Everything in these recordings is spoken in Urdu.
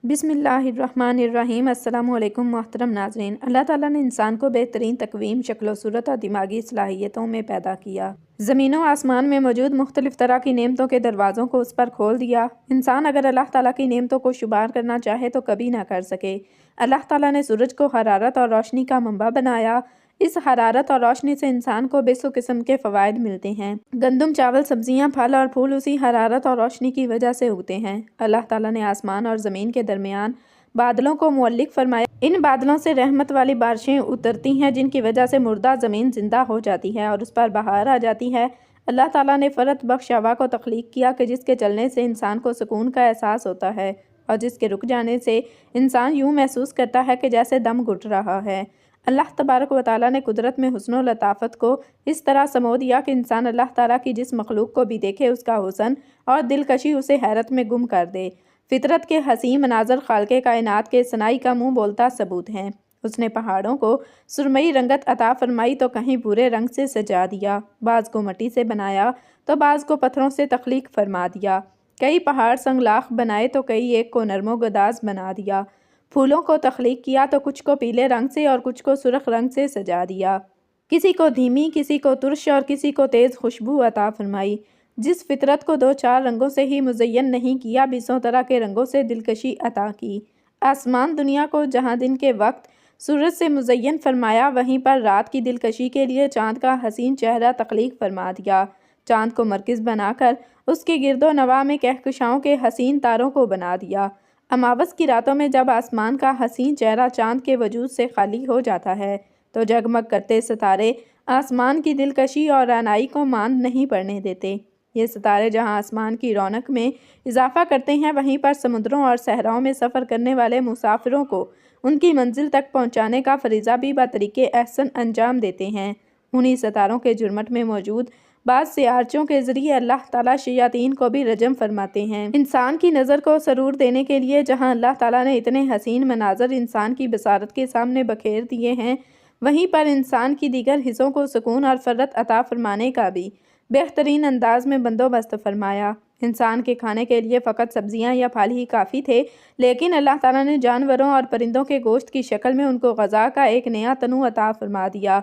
بسم اللہ الرحمن الرحیم۔ السلام علیکم محترم ناظرین۔ اللہ تعالیٰ نے انسان کو بہترین تقویم، شکل و صورت اور دماغی صلاحیتوں میں پیدا کیا۔ زمین و آسمان میں موجود مختلف طرح کی نعمتوں کے دروازوں کو اس پر کھول دیا۔ انسان اگر اللہ تعالیٰ کی نعمتوں کو شمار کرنا چاہے تو کبھی نہ کر سکے۔ اللہ تعالیٰ نے سورج کو حرارت اور روشنی کا منبع بنایا۔ اس حرارت اور روشنی سے انسان کو بیسو قسم کے فوائد ملتے ہیں۔ گندم، چاول، سبزیاں، پھل اور پھول اسی حرارت اور روشنی کی وجہ سے اگتے ہیں۔ اللہ تعالیٰ نے آسمان اور زمین کے درمیان بادلوں کو معلق فرمایا۔ ان بادلوں سے رحمت والی بارشیں اترتی ہیں جن کی وجہ سے مردہ زمین زندہ ہو جاتی ہے اور اس پر بہار آ جاتی ہے۔ اللہ تعالیٰ نے فرت بخش ہوا کو تخلیق کیا کہ جس کے چلنے سے انسان کو سکون کا احساس ہوتا ہے اور جس کے رک جانے سے انسان یوں محسوس کرتا ہے کہ جیسے دم گھٹ رہا ہے۔ اللہ تبارک و تعالیٰ نے قدرت میں حسن و لطافت کو اس طرح سمو دیا کہ انسان اللہ تعالیٰ کی جس مخلوق کو بھی دیکھے اس کا حسن اور دلکشی اسے حیرت میں گم کر دے۔ فطرت کے حسین مناظر خالق کائنات کے صنائی کا منہ بولتا ثبوت ہیں۔ اس نے پہاڑوں کو سرمئی رنگت عطا فرمائی تو کہیں بھورے رنگ سے سجا دیا، بعض کو مٹی سے بنایا تو بعض کو پتھروں سے تخلیق فرما دیا، کئی پہاڑ سنگلاخ بنائے تو کئی ایک کو نرم و گداز بنا دیا، پھولوں کو تخلیق کیا تو کچھ کو پیلے رنگ سے اور کچھ کو سرخ رنگ سے سجا دیا، کسی کو دھیمی، کسی کو ترش اور کسی کو تیز خوشبو عطا فرمائی۔ جس فطرت کو 2-4 رنگوں سے ہی مزین نہیں کیا، 20 طرح کے رنگوں سے دلکشی عطا کی۔ آسمان دنیا کو جہاں دن کے وقت سورج سے مزین فرمایا، وہیں پر رات کی دلکشی کے لیے چاند کا حسین چہرہ تخلیق فرما دیا۔ چاند کو مرکز بنا کر اس کے گرد و نواح میں کہکشاؤں کے حسین تاروں کو بنا دیا۔ اماوس کی راتوں میں جب آسمان کا حسین چہرہ چاند کے وجود سے خالی ہو جاتا ہے تو جگمگ کرتے ستارے آسمان کی دلکشی اور رعنائی کو ماند نہیں پڑنے دیتے۔ یہ ستارے جہاں آسمان کی رونق میں اضافہ کرتے ہیں، وہیں پر سمندروں اور صحراؤں میں سفر کرنے والے مسافروں کو ان کی منزل تک پہنچانے کا فریضہ بھی بطریق احسن انجام دیتے ہیں۔ انہی ستاروں کے جھرمٹ میں موجود بعض سیارچوں کے ذریعے اللہ تعالیٰ شیاطین کو بھی رجم فرماتے ہیں۔ انسان کی نظر کو سرور دینے کے لیے جہاں اللہ تعالیٰ نے اتنے حسین مناظر انسان کی بصارت کے سامنے بکھیر دیے ہیں، وہیں پر انسان کی دیگر حصوں کو سکون اور فرت عطا فرمانے کا بھی بہترین انداز میں بندوبست فرمایا۔ انسان کے کھانے کے لیے فقط سبزیاں یا پھل ہی کافی تھے، لیکن اللہ تعالیٰ نے جانوروں اور پرندوں کے گوشت کی شکل میں ان کو غذا کا ایک نیا تنوع عطا فرما دیا۔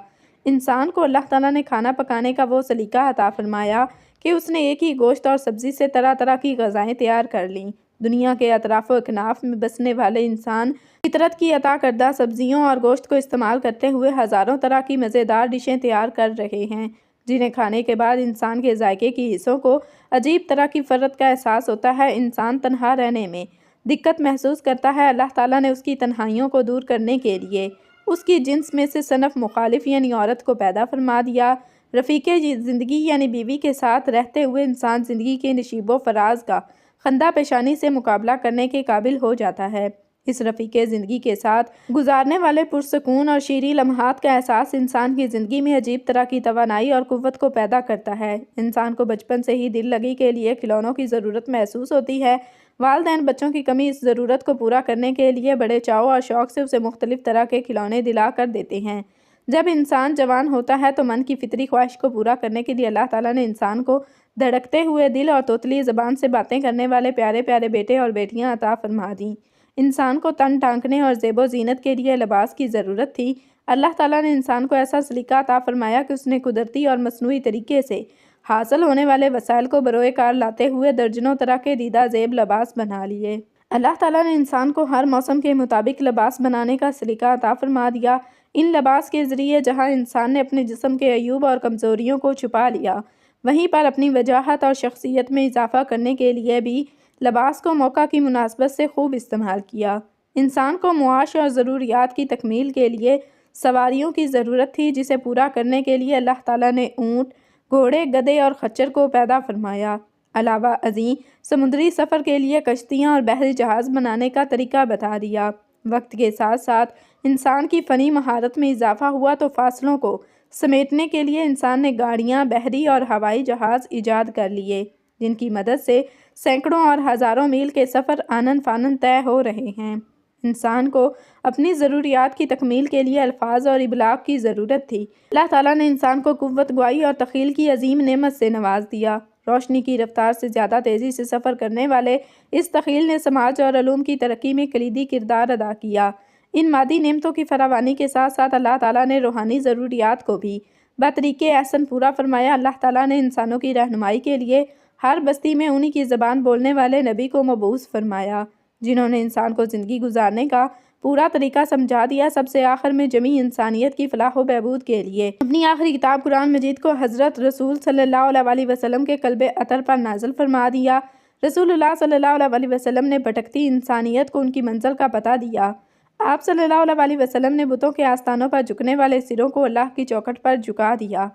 انسان کو اللہ تعالیٰ نے کھانا پکانے کا وہ سلیقہ عطا فرمایا کہ اس نے ایک ہی گوشت اور سبزی سے طرح طرح کی غذائیں تیار کر لیں۔ دنیا کے اطراف و اکناف میں بسنے والے انسان فطرت کی عطا کردہ سبزیوں اور گوشت کو استعمال کرتے ہوئے ہزاروں طرح کی مزیدار ڈشیں تیار کر رہے ہیں، جنہیں کھانے کے بعد انسان کے ذائقے کی حصوں کو عجیب طرح کی فرت کا احساس ہوتا ہے۔ انسان تنہا رہنے میں دقت محسوس کرتا ہے۔ اللہ تعالیٰ نے اس کی تنہائیوں کو دور کرنے کے لیے اس کی جنس میں سے صنف مخالف یعنی عورت کو پیدا فرما دیا۔ رفیق زندگی یعنی بیوی کے ساتھ رہتے ہوئے انسان زندگی کے نشیب و فراز کا خندہ پیشانی سے مقابلہ کرنے کے قابل ہو جاتا ہے۔ اس رفیق زندگی کے ساتھ گزارنے والے پرسکون اور شیریں لمحات کا احساس انسان کی زندگی میں عجیب طرح کی توانائی اور قوت کو پیدا کرتا ہے۔ انسان کو بچپن سے ہی دل لگی کے لیے کھلونوں کی ضرورت محسوس ہوتی ہے۔ والدین بچوں کی کمی اس ضرورت کو پورا کرنے کے لیے بڑے چاؤ اور شوق سے اسے مختلف طرح کے کھلونے دلا کر دیتے ہیں۔ جب انسان جوان ہوتا ہے تو من کی فطری خواہش کو پورا کرنے کے لیے اللہ تعالیٰ نے انسان کو دھڑکتے ہوئے دل اور توتلی زبان سے باتیں کرنے والے پیارے پیارے بیٹے اور بیٹیاں عطا فرما دیں۔ انسان کو تن ڈھانکنے اور زیب و زینت کے لیے لباس کی ضرورت تھی۔ اللہ تعالیٰ نے انسان کو ایسا سلیقہ عطا فرمایا کہ اس نے قدرتی اور مصنوعی طریقے سے حاصل ہونے والے وسائل کو بروئے کار لاتے ہوئے درجنوں طرح کے دیدہ زیب لباس بنا لیے۔ اللہ تعالیٰ نے انسان کو ہر موسم کے مطابق لباس بنانے کا سلیقہ عطا فرما دیا۔ ان لباس کے ذریعے جہاں انسان نے اپنے جسم کے عیوب اور کمزوریوں کو چھپا لیا، وہیں پر اپنی وجاہت اور شخصیت میں اضافہ کرنے کے لیے بھی لباس کو موقع کی مناسبت سے خوب استعمال کیا۔ انسان کو معاش اور ضروریات کی تکمیل کے لیے سواریوں کی ضرورت تھی، جسے پورا کرنے کے لیے اللہ تعالیٰ نے اونٹ، گھوڑے، گدھے اور خچر کو پیدا فرمایا۔ علاوہ ازیں سمندری سفر کے لیے کشتیاں اور بحری جہاز بنانے کا طریقہ بتا دیا۔ وقت کے ساتھ ساتھ انسان کی فنی مہارت میں اضافہ ہوا تو فاصلوں کو سمیٹنے کے لیے انسان نے گاڑیاں، بحری اور ہوائی جہاز ایجاد کر لیے، جن کی مدد سے سینکڑوں اور ہزاروں میل کے سفر آنن فانن طے ہو رہے ہیں۔ انسان کو اپنی ضروریات کی تکمیل کے لیے الفاظ اور ابلاغ کی ضرورت تھی۔ اللہ تعالیٰ نے انسان کو قوت گوئی اور تخیل کی عظیم نعمت سے نواز دیا۔ روشنی کی رفتار سے زیادہ تیزی سے سفر کرنے والے اس تخیل نے سماج اور علوم کی ترقی میں کلیدی کردار ادا کیا۔ ان مادی نعمتوں کی فراوانی کے ساتھ ساتھ اللہ تعالیٰ نے روحانی ضروریات کو بھی بطریق احسن پورا فرمایا۔ اللہ تعالیٰ نے انسانوں کی رہنمائی کے لیے ہر بستی میں انہی کی زبان بولنے والے نبی کو مبعوث فرمایا، جنہوں نے انسان کو زندگی گزارنے کا پورا طریقہ سمجھا دیا۔ سب سے آخر میں جمیع انسانیت کی فلاح و بہبود کے لیے اپنی آخری کتاب قرآن مجید کو حضرت رسول صلی اللہ علیہ وسلم کے قلب اطہر پر نازل فرما دیا۔ رسول اللہ صلی اللہ علیہ وسلم نے بھٹکتی انسانیت کو ان کی منزل کا پتہ دیا۔ آپ صلی اللہ علیہ وسلم نے بتوں کے آستانوں پر جھکنے والے سروں کو اللہ کی چوکھٹ پر جھکا دیا۔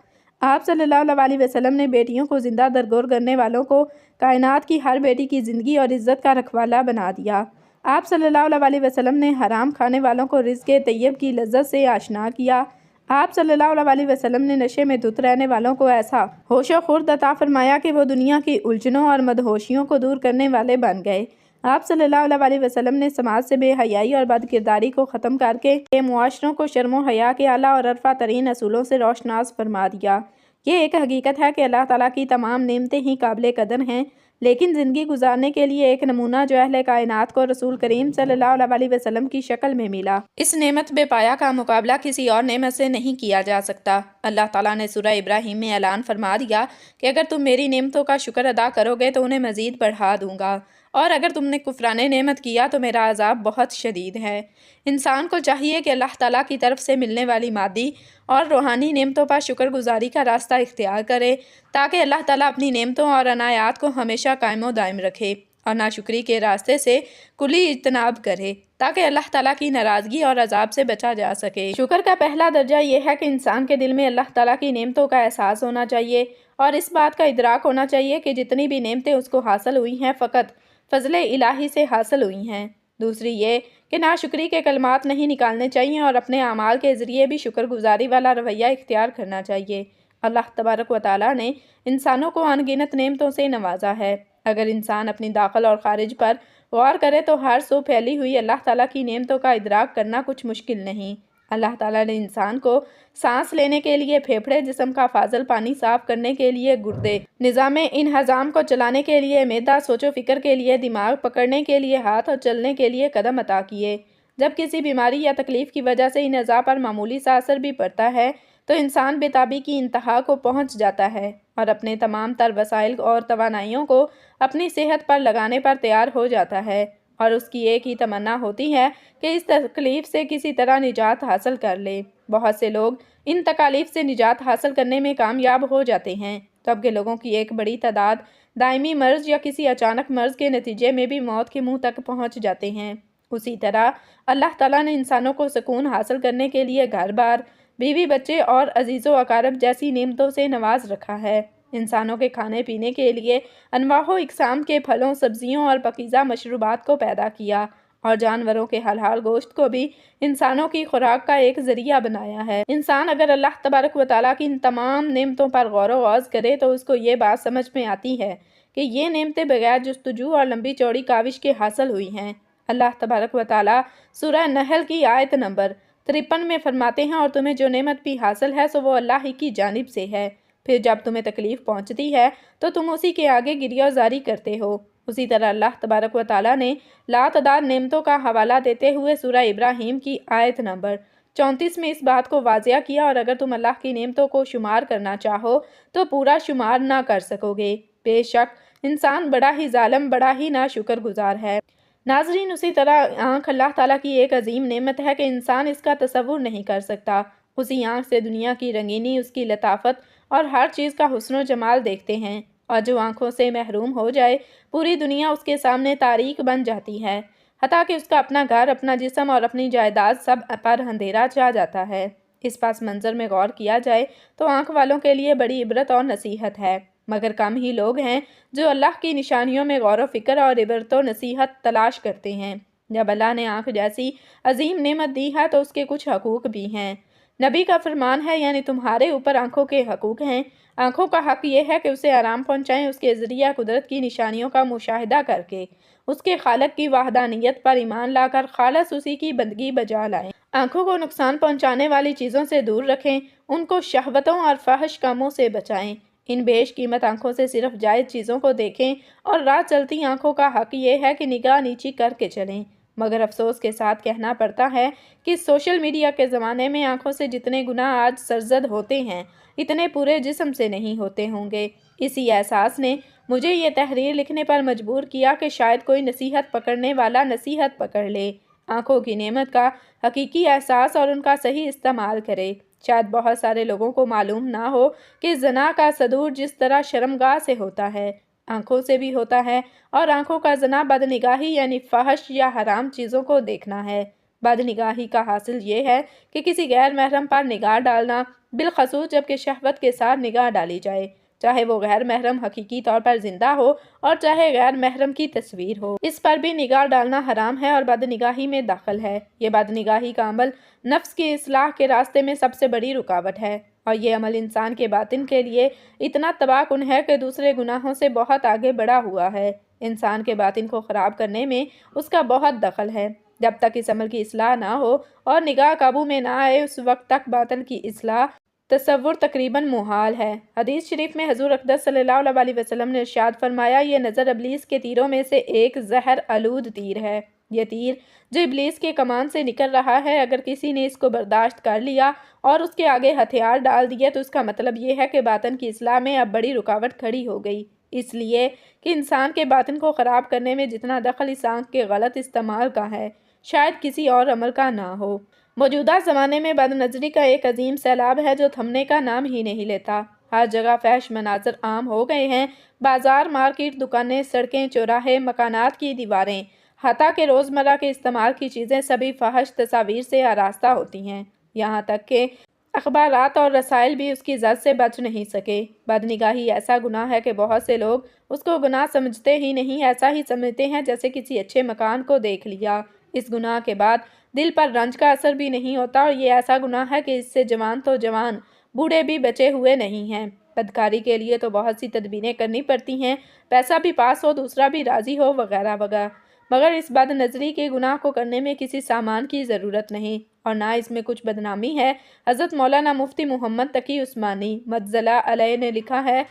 آپ صلی اللہ علیہ وسلم نے بیٹیوں کو زندہ درگور کرنے والوں کو کائنات کی ہر بیٹی کی زندگی اور عزت کا رکھوالا بنا دیا۔ آپ صلی اللہ علیہ وسلم نے حرام کھانے والوں کو رزق طیب کی لذت سے آشنا کیا۔ آپ صلی اللہ علیہ وسلم نے نشے میں دھت رہنے والوں کو ایسا ہوش و خرد عطا فرمایا کہ وہ دنیا کی الجھنوں اور مدہوشیوں کو دور کرنے والے بن گئے۔ آپ صلی اللہ علیہ وسلم نے سماج سے بے حیائی اور بد کرداری کو ختم کر کے معاشروں کو شرم و حیا کے اعلیٰ اور عرفہ ترین اصولوں سے روشناس فرما دیا۔ یہ ایک حقیقت ہے کہ اللہ تعالیٰ کی تمام نعمتیں ہی قابل قدر ہیں، لیکن زندگی گزارنے کے لیے ایک نمونہ جو اہل کائنات کو رسول کریم صلی اللہ علیہ وسلم کی شکل میں ملا، اس نعمت بے پایا کا مقابلہ کسی اور نعمت سے نہیں کیا جا سکتا۔ اللہ تعالیٰ نے سورہ ابراہیم میں اعلان فرما دیا کہ اگر تم میری نعمتوں کا شکر ادا کرو گے تو انہیں مزید بڑھا دوں گا، اور اگر تم نے کفران نعمت کیا تو میرا عذاب بہت شدید ہے۔ انسان کو چاہیے کہ اللہ تعالیٰ کی طرف سے ملنے والی مادی اور روحانی نعمتوں پر شکر گزاری کا راستہ اختیار کرے، تاکہ اللہ تعالیٰ اپنی نعمتوں اور عنایات کو ہمیشہ قائم و دائم رکھے، اور ناشکری کے راستے سے کلی اجتناب کرے، تاکہ اللہ تعالیٰ کی ناراضگی اور عذاب سے بچا جا سکے۔ شکر کا پہلا درجہ یہ ہے کہ انسان کے دل میں اللہ تعالیٰ کی نعمتوں کا احساس ہونا چاہیے، اور اس بات کا ادراک ہونا چاہیے کہ جتنی بھی نعمتیں اس کو حاصل ہوئی ہیں فقط فضل الہی سے حاصل ہوئی ہیں۔ دوسری یہ کہ ناشکری کے کلمات نہیں نکالنے چاہیے اور اپنے اعمال کے ذریعے بھی شکر گزاری والا رویہ اختیار کرنا چاہیے۔ اللہ تبارک و تعالیٰ نے انسانوں کو ان گنت نعمتوں سے نوازا ہے۔ اگر انسان اپنی داخل اور خارج پر غور کرے تو ہر سو پھیلی ہوئی اللہ تعالیٰ کی نعمتوں کا ادراک کرنا کچھ مشکل نہیں۔ اللہ تعالیٰ نے انسان کو سانس لینے کے لیے پھیپھڑے، جسم کا فاضل پانی صاف کرنے کے لیے گردے، نظام انہضام کو چلانے کے لیے معدہ، سوچ و فکر کے لیے دماغ، پکڑنے کے لیے ہاتھ اور چلنے کے لیے قدم عطا کیے۔ جب کسی بیماری یا تکلیف کی وجہ سے ان اعضاء پر معمولی سا اثر بھی پڑتا ہے تو انسان بے تابی کی انتہا کو پہنچ جاتا ہے اور اپنے تمام تر وسائل اور توانائیوں کو اپنی صحت پر لگانے پر تیار ہو جاتا ہے، اور اس کی ایک ہی تمنا ہوتی ہے کہ اس تکلیف سے کسی طرح نجات حاصل کر لے۔ بہت سے لوگ ان تکالیف سے نجات حاصل کرنے میں کامیاب ہو جاتے ہیں، جبکہ لوگوں کی ایک بڑی تعداد دائمی مرض یا کسی اچانک مرض کے نتیجے میں بھی موت کے منہ تک پہنچ جاتے ہیں۔ اسی طرح اللہ تعالیٰ نے انسانوں کو سکون حاصل کرنے کے لیے گھر بار، بیوی بچے اور عزیز و اقارب جیسی نعمتوں سے نواز رکھا ہے۔ انسانوں کے کھانے پینے کے لیے انواع و اقسام کے پھلوں، سبزیوں اور پاکیزہ مشروبات کو پیدا کیا، اور جانوروں کے حلال گوشت کو بھی انسانوں کی خوراک کا ایک ذریعہ بنایا ہے۔ انسان اگر اللہ تبارک و تعالیٰ کی ان تمام نعمتوں پر غور و غوض کرے تو اس کو یہ بات سمجھ میں آتی ہے کہ یہ نعمتیں بغیر جستجو اور لمبی چوڑی کاوش کے حاصل ہوئی ہیں۔ اللہ تبارک و تعالیٰ سورہ نحل کی آیت نمبر 53 میں فرماتے ہیں، اور تمہیں جو نعمت بھی حاصل ہے سو وہ اللہ ہی کی جانب سے ہے، پھر جب تمہیں تکلیف پہنچتی ہے تو تم اسی کے آگے گریہ زاری کرتے ہو۔ اسی طرح اللہ تبارک و تعالیٰ نے لاتعداد نعمتوں کا حوالہ دیتے ہوئے سورہ ابراہیم کی آیت نمبر 34 میں اس بات کو واضح کیا، اور اگر تم اللہ کی نعمتوں کو شمار کرنا چاہو تو پورا شمار نہ کر سکو گے۔ بے شک انسان بڑا ہی ظالم، بڑا ہی ناشکر گزار ہے۔ ناظرین، اسی طرح آنکھ اللہ تعالیٰ کی ایک عظیم نعمت ہے کہ انسان اس کا تصور نہیں کر سکتا۔ اسی آنکھ سے دنیا کی رنگینی، اس کی لطافت اور ہر چیز کا حسن و جمال دیکھتے ہیں، اور جو آنکھوں سے محروم ہو جائے پوری دنیا اس کے سامنے تاریک بن جاتی ہے، حتیٰ کہ اس کا اپنا گھر، اپنا جسم اور اپنی جائیداد سب پر اندھیرا چھا جاتا ہے۔ اس پس منظر میں غور کیا جائے تو آنکھ والوں کے لیے بڑی عبرت اور نصیحت ہے، مگر کم ہی لوگ ہیں جو اللہ کی نشانیوں میں غور و فکر اور عبرت و نصیحت تلاش کرتے ہیں۔ جب اللہ نے آنکھ جیسی عظیم نعمت دی ہے تو اس کے کچھ حقوق بھی ہیں۔ نبی کا فرمان ہے، یعنی تمہارے اوپر آنکھوں کے حقوق ہیں۔ آنکھوں کا حق یہ ہے کہ اسے آرام پہنچائیں، اس کے ذریعہ قدرت کی نشانیوں کا مشاہدہ کر کے اس کے خالق کی وحدانیت پر ایمان لا کر خالص اسی کی بندگی بجا لائیں۔ آنکھوں کو نقصان پہنچانے والی چیزوں سے دور رکھیں، ان کو شہوتوں اور فحش کاموں سے بچائیں۔ ان بیش قیمت آنکھوں سے صرف جائز چیزوں کو دیکھیں اور راہ چلتی آنکھوں کا حق یہ ہے کہ نگاہ نیچی کر کے چلیں۔ مگر افسوس کے ساتھ کہنا پڑتا ہے کہ سوشل میڈیا کے زمانے میں آنکھوں سے جتنے گناہ آج سرزد ہوتے ہیں اتنے پورے جسم سے نہیں ہوتے ہوں گے۔ اسی احساس نے مجھے یہ تحریر لکھنے پر مجبور کیا کہ شاید کوئی نصیحت پکڑنے والا نصیحت پکڑ لے، آنکھوں کی نعمت کا حقیقی احساس اور ان کا صحیح استعمال کرے۔ شاید بہت سارے لوگوں کو معلوم نہ ہو کہ زنا کا صدور جس طرح شرمگاہ سے ہوتا ہے، آنکھوں سے بھی ہوتا ہے، اور آنکھوں کا زنا بدنگاہی یعنی فحش یا حرام چیزوں کو دیکھنا ہے۔ بدنگاہی کا حاصل یہ ہے کہ کسی غیر محرم پر نگاہ ڈالنا، بالخصوص جبکہ شہوت کے ساتھ نگاہ ڈالی جائے، چاہے وہ غیر محرم حقیقی طور پر زندہ ہو اور چاہے غیر محرم کی تصویر ہو، اس پر بھی نگاہ ڈالنا حرام ہے اور بدنگاہی میں داخل ہے۔ یہ بدنگاہی کا عمل نفس کی اصلاح کے راستے میں سب سے بڑی رکاوٹ ہے، اور یہ عمل انسان کے باطن کے لیے اتنا تباہ کن ہے کہ دوسرے گناہوں سے بہت آگے بڑھا ہوا ہے۔ انسان کے باطن کو خراب کرنے میں اس کا بہت دخل ہے۔ جب تک اس عمل کی اصلاح نہ ہو اور نگاہ قابو میں نہ آئے، اس وقت تک باطن کی اصلاح تصور تقریباً محال ہے۔ حدیث شریف میں حضور اقدس صلی اللہ علیہ وسلم نے ارشاد فرمایا، یہ نظر ابلیس کے تیروں میں سے ایک زہر آلود تیر ہے۔ یہ تیر جو ابلیس کے کمان سے نکل رہا ہے، اگر کسی نے اس کو برداشت کر لیا اور اس کے آگے ہتھیار ڈال دیے تو اس کا مطلب یہ ہے کہ باطن کی اصلاح میں اب بڑی رکاوٹ کھڑی ہو گئی، اس لیے کہ انسان کے باطن کو خراب کرنے میں جتنا دخل اس آنکھ کے غلط استعمال کا ہے، شاید کسی اور عمل کا نہ ہو۔ موجودہ زمانے میں بد نظری کا ایک عظیم سیلاب ہے جو تھمنے کا نام ہی نہیں لیتا۔ ہر جگہ فحش مناظر عام ہو گئے ہیں، بازار، مارکیٹ، دکانیں، سڑکیں، چوراہے، مکانات کی دیواریں، حتیٰ کہ روزمرہ کے استعمال کی چیزیں سبھی فحش تصاویر سے آراستہ ہوتی ہیں، یہاں تک کہ اخبارات اور رسائل بھی اس کی زد سے بچ نہیں سکے۔ بدنگاہی ایسا گناہ ہے کہ بہت سے لوگ اس کو گناہ سمجھتے ہی نہیں، ایسا ہی سمجھتے ہیں جیسے کسی اچھے مکان کو دیکھ لیا۔ اس گناہ کے بعد دل پر رنج کا اثر بھی نہیں ہوتا، اور یہ ایسا گناہ ہے کہ اس سے جوان تو جوان، بوڑھے بھی بچے ہوئے نہیں ہیں۔ بدکاری کے لیے تو بہت سی تدبیریں کرنی پڑتی ہیں، پیسہ بھی پاس ہو، دوسرا بھی راضی ہو، وغیرہ وغیرہ، مگر اس بد نظری کے گناہ کو کرنے میں کسی سامان کی ضرورت نہیں، اور نہ اس میں کچھ بدنامی ہے۔ حضرت مولانا مفتی محمد تقی عثمانی مدظلہ علیہ نے لکھا ہے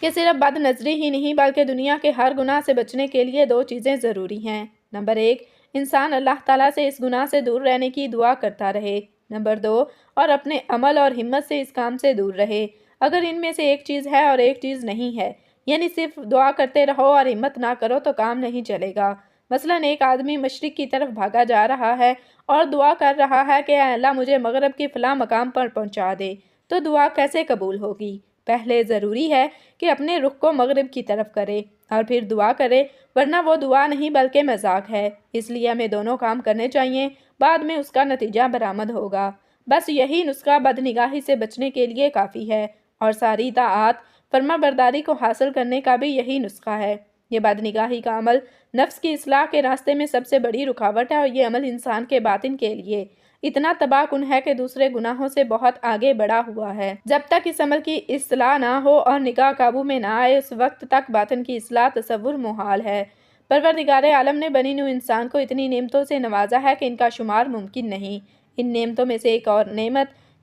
کہ صرف بد نظری ہی نہیں بلکہ دنیا کے ہر گناہ سے بچنے کے لیے دو چیزیں ضروری ہیں۔ نمبر 1، انسان اللہ تعالیٰ سے اس گناہ سے دور رہنے کی دعا کرتا رہے۔ نمبر 2، اور اپنے عمل اور ہمت سے اس کام سے دور رہے۔ اگر ان میں سے ایک چیز ہے اور ایک چیز نہیں ہے، یعنی صرف دعا کرتے رہو اور ہمت نہ کرو، تو کام نہیں چلے گا۔ مثلاً ایک آدمی مشرق کی طرف بھاگا جا رہا ہے اور دعا کر رہا ہے کہ اے اللہ مجھے مغرب کے فلاں مقام پر پہنچا دے، تو دعا کیسے قبول ہوگی؟ پہلے ضروری ہے کہ اپنے رخ کو مغرب کی طرف کرے اور پھر دعا کرے، ورنہ وہ دعا نہیں بلکہ مذاق ہے۔ اس لیے ہمیں دونوں کام کرنے چاہیے، بعد میں اس کا نتیجہ برآمد ہوگا۔ بس یہی نسخہ بدنگاہی سے بچنے کے لیے کافی ہے، اور ساری طاعات فرما برداری کو حاصل کرنے کا بھی یہی نسخہ ہے۔ یہ بدنگاہی کا عمل نفس کی اصلاح کے راستے میں سب سے بڑی رکاوٹ ہے، اور یہ عمل انسان کے باطن کے لیے اتنا تباہ کن ہے کہ دوسرے گناہوں سے بہت آگے بڑھا ہوا ہے۔ جب تک اس عمل کی اصلاح نہ ہو اور نگاہ قابو میں نہ آئے، اس وقت تک باطن کی اصلاح تصور محال ہے۔ پروردگار عالم نے بنی نوع انسان کو اتنی نعمتوں سے نوازا ہے کہ ان کا شمار ممکن نہیں۔ ان نعمتوں میں سے ایک اور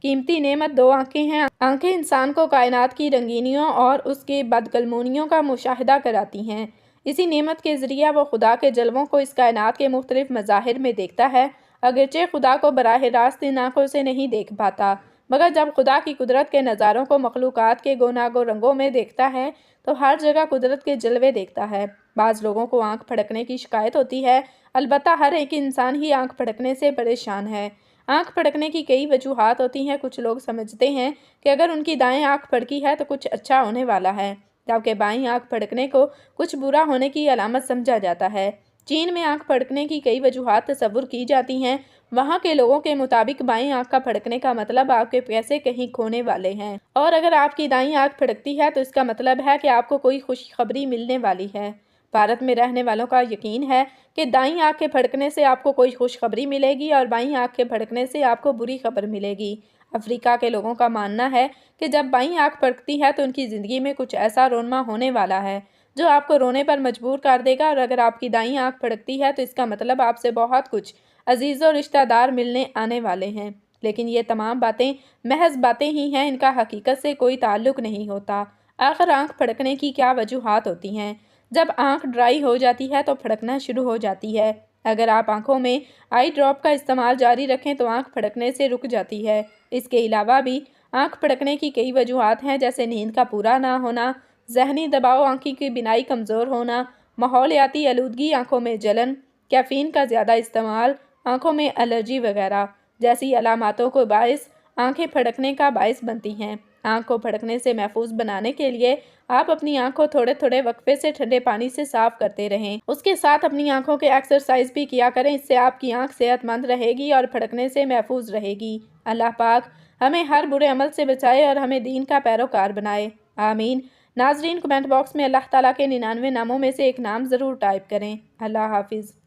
قیمتی نعمت دو آنکھیں ہیں۔ آنکھیں انسان کو کائنات کی رنگینیوں اور اس کی بدقلمونیوں کا مشاہدہ کراتی ہیں۔ اسی نعمت کے ذریعہ وہ خدا کے جلووں کو اس کائنات کے مختلف مظاہر میں دیکھتا ہے، اگرچہ خدا کو براہ راست ان آنکھوں سے نہیں دیکھ پاتا، مگر جب خدا کی قدرت کے نظاروں کو مخلوقات کے گوناگو رنگوں میں دیکھتا ہے تو ہر جگہ قدرت کے جلوے دیکھتا ہے۔ بعض لوگوں کو آنکھ پھڑکنے کی شکایت ہوتی ہے، البتہ ہر ایک انسان ہی آنکھ پھڑکنے سے پریشان ہے۔ آنکھ پھڑکنے کی کئی وجوہات ہوتی ہیں۔ کچھ لوگ سمجھتے ہیں کہ اگر ان کی دائیں آنکھ پھڑکی ہے تو کچھ اچھا ہونے والا ہے، جبکہ بائیں آنکھ پھڑکنے کو کچھ برا ہونے کی علامت سمجھا جاتا ہے۔ چین میں آنکھ پھڑکنے کی کئی وجوہات تصور کی جاتی ہیں۔ وہاں کے لوگوں کے مطابق بائیں آنکھ کا پھڑکنے کا مطلب آپ کے پیسے کہیں کھونے والے ہیں، اور اگر آپ کی دائیں آنکھ پھڑکتی ہے تو اس کا مطلب ہے کہ آپ کو کوئی خوشخبری ملنے والی ہے۔ بھارت میں رہنے والوں کا یقین ہے کہ دائیں آنکھ کے پھڑکنے سے آپ کو کوئی خوشخبری ملے گی اور بائیں آنکھ کے پھڑکنے سے آپ کو بری خبر ملے گی۔ افریقہ کے لوگوں کا ماننا ہے کہ جب بائیں آنکھ پھڑکتی ہے تو ان کی زندگی میں کچھ ایسا رونما ہونے والا ہے جو آپ کو رونے پر مجبور کر دے گا، اور اگر آپ کی دائیں آنکھ پھڑکتی ہے تو اس کا مطلب آپ سے بہت کچھ عزیز و رشتہ دار ملنے آنے والے ہیں۔ لیکن یہ تمام باتیں محض باتیں ہی ہیں، ان کا حقیقت سے کوئی تعلق نہیں ہوتا۔ آخر آنکھ پھڑکنے کی کیا وجوہات ہوتی ہیں؟ جب آنکھ ڈرائی ہو جاتی ہے تو پھڑکنا شروع ہو جاتی ہے۔ اگر آپ آنکھوں میں آئی ڈراپ کا استعمال جاری رکھیں تو آنکھ پھڑکنے سے رک جاتی ہے۔ اس کے علاوہ بھی آنکھ پھڑکنے کی کئی وجوہات ہیں، جیسے نیند کا پورا نہ ہونا، ذہنی دباؤ، آنکھوں کی بینائی کمزور ہونا، ماحولیاتی آلودگی، آنکھوں میں جلن، کیفین کا زیادہ استعمال، آنکھوں میں الرجی وغیرہ جیسی علاماتوں کو باعث آنکھیں پھڑکنے کا باعث بنتی ہیں۔ آنکھ کو پھڑکنے سے محفوظ بنانے کے لیے آپ اپنی آنکھ کو تھوڑے تھوڑے وقفے سے ٹھنڈے پانی سے صاف کرتے رہیں۔ اس کے ساتھ اپنی آنکھوں کے ایکسرسائز بھی کیا کریں، اس سے آپ کی آنکھ صحت مند رہے گی اور پھڑکنے سے محفوظ رہے گی۔ اللہ پاک ہمیں ہر برے عمل سے بچائے اور ہمیں دین کا پیروکار بنائے، آمین۔ ناظرین، کمنٹ باکس میں اللہ تعالیٰ کے 99 ناموں میں سے ایک نام ضرور ٹائپ کریں۔ اللہ حافظ۔